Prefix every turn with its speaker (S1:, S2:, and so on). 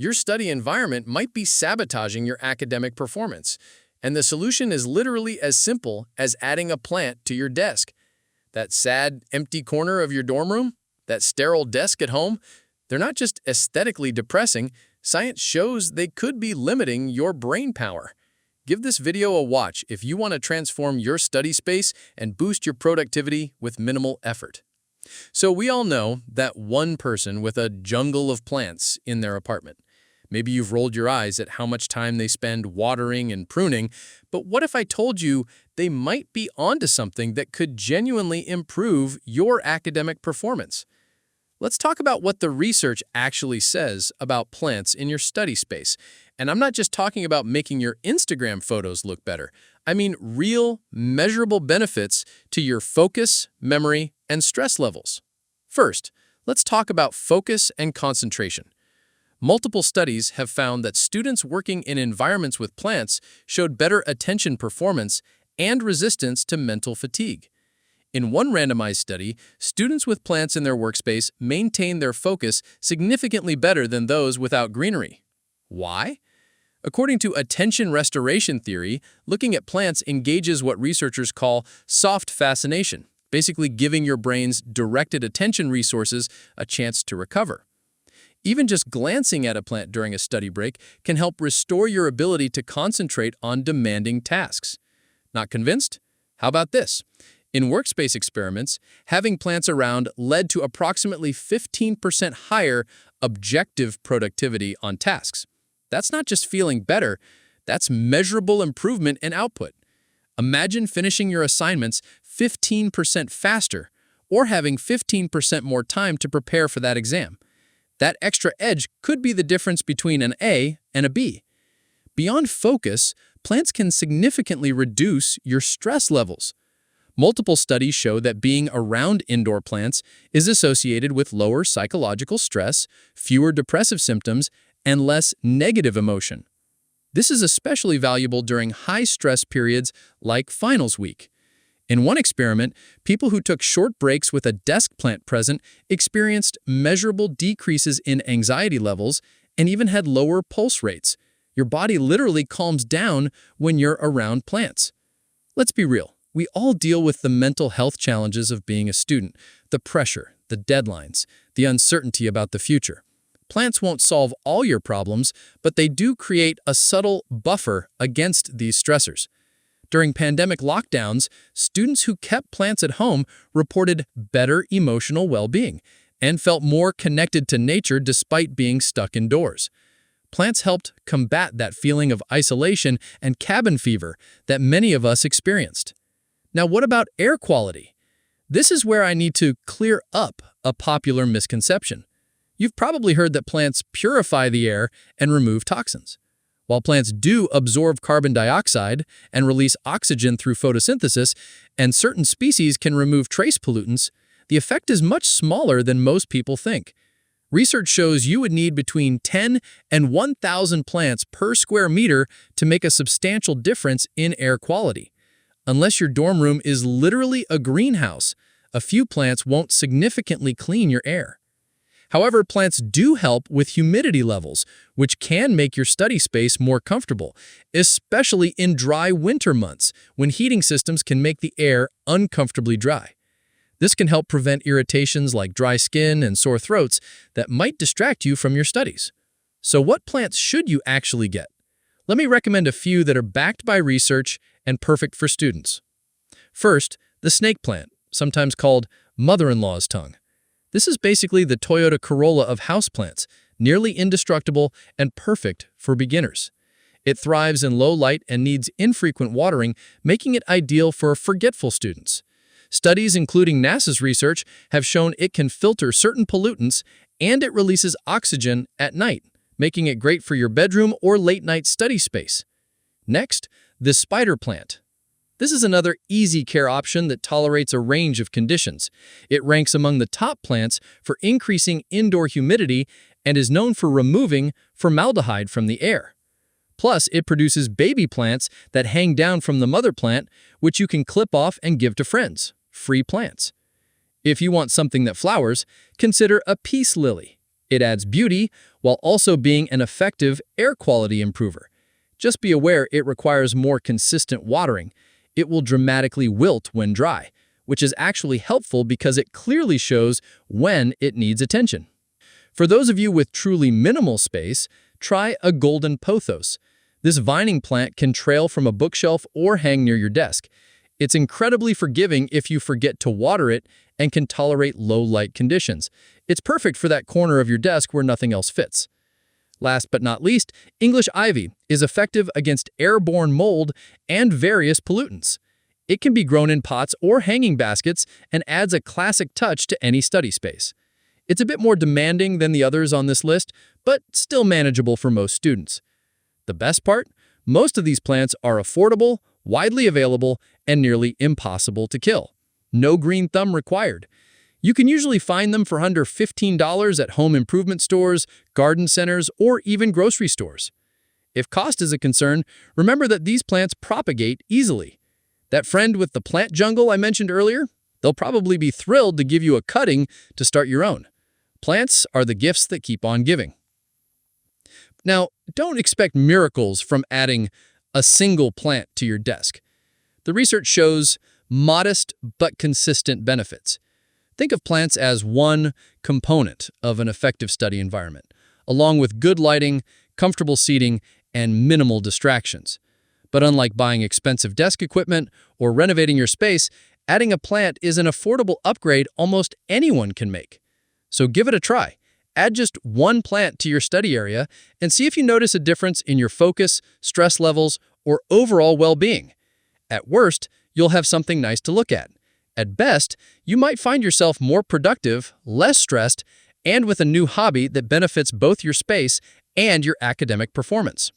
S1: Your study environment might be sabotaging your academic performance, and the solution is literally as simple as adding a plant to your desk. That sad, empty corner of your dorm room, that sterile desk at home, they're not just aesthetically depressing, science shows they could be limiting your brain power. Give this video a watch if you want to transform your study space and boost your productivity with minimal effort. So we all know that one person with a jungle of plants in their apartment. Maybe you've rolled your eyes at how much time they spend watering and pruning, but what if I told you they might be onto something that could genuinely improve your academic performance? Let's talk about what the research actually says about plants in your study space. And I'm not just talking about making your Instagram photos look better. I mean real, measurable benefits to your focus, memory, and stress levels. First, let's talk about focus and concentration. Multiple studies have found that students working in environments with plants showed better attention performance and resistance to mental fatigue. In one randomized study, students with plants in their workspace maintained their focus significantly better than those without greenery. Why? According to attention restoration theory, looking at plants engages what researchers call soft fascination, basically giving your brain's directed attention resources a chance to recover. Even just glancing at a plant during a study break can help restore your ability to concentrate on demanding tasks. Not convinced? How about this? In workspace experiments, having plants around led to approximately 15% higher objective productivity on tasks. That's not just feeling better, that's measurable improvement in output. Imagine finishing your assignments 15% faster or having 15% more time to prepare for that exam. That extra edge could be the difference between an A and a B. Beyond focus, plants can significantly reduce your stress levels. Multiple studies show that being around indoor plants is associated with lower psychological stress, fewer depressive symptoms, and less negative emotion. This is especially valuable during high-stress periods like finals week. In one experiment, people who took short breaks with a desk plant present experienced measurable decreases in anxiety levels and even had lower pulse rates. Your body literally calms down when you're around plants. Let's be real. We all deal with the mental health challenges of being a student, the pressure, the deadlines, the uncertainty about the future. Plants won't solve all your problems, but they do create a subtle buffer against these stressors. During pandemic lockdowns, students who kept plants at home reported better emotional well-being and felt more connected to nature despite being stuck indoors. Plants helped combat that feeling of isolation and cabin fever that many of us experienced. Now, what about air quality? This is where I need to clear up a popular misconception. You've probably heard that plants purify the air and remove toxins. While plants do absorb carbon dioxide and release oxygen through photosynthesis, and certain species can remove trace pollutants, the effect is much smaller than most people think. Research shows you would need between 10 and 1,000 plants per square meter to make a substantial difference in air quality. Unless your dorm room is literally a greenhouse, a few plants won't significantly clean your air. However, plants do help with humidity levels, which can make your study space more comfortable, especially in dry winter months when heating systems can make the air uncomfortably dry. This can help prevent irritations like dry skin and sore throats that might distract you from your studies. So what plants should you actually get? Let me recommend a few that are backed by research and perfect for students. First, the snake plant, sometimes called mother-in-law's tongue. This is basically the Toyota Corolla of houseplants, nearly indestructible and perfect for beginners. It thrives in low light and needs infrequent watering, making it ideal for forgetful students. Studies, including NASA's research, have shown it can filter certain pollutants and it releases oxygen at night, making it great for your bedroom or late-night study space. Next, the spider plant. This is another easy care option that tolerates a range of conditions. It ranks among the top plants for increasing indoor humidity and is known for removing formaldehyde from the air. Plus, it produces baby plants that hang down from the mother plant, which you can clip off and give to friends. Free plants. If you want something that flowers, consider a peace lily. It adds beauty while also being an effective air quality improver. Just be aware it requires more consistent watering. It will dramatically wilt when dry, which is actually helpful because it clearly shows when it needs attention. For those of you with truly minimal space, try a golden pothos. This vining plant can trail from a bookshelf or hang near your desk. It's incredibly forgiving if you forget to water it and can tolerate low light conditions. It's perfect for that corner of your desk where nothing else fits. Last but not least, English ivy is effective against airborne mold and various pollutants. It can be grown in pots or hanging baskets and adds a classic touch to any study space. It's a bit more demanding than the others on this list, but still manageable for most students. The best part? Most of these plants are affordable, widely available, and nearly impossible to kill. No green thumb required. You can usually find them for under $15 at home improvement stores, garden centers, or even grocery stores. If cost is a concern, remember that these plants propagate easily. That friend with the plant jungle I mentioned earlier? They'll probably be thrilled to give you a cutting to start your own. Plants are the gifts that keep on giving. Now, don't expect miracles from adding a single plant to your desk. The research shows modest but consistent benefits. Think of plants as one component of an effective study environment, along with good lighting, comfortable seating, and minimal distractions. But unlike buying expensive desk equipment or renovating your space, adding a plant is an affordable upgrade almost anyone can make. So give it a try. Add just one plant to your study area and see if you notice a difference in your focus, stress levels, or overall well-being. At worst, you'll have something nice to look at. At best, you might find yourself more productive, less stressed, and with a new hobby that benefits both your space and your academic performance.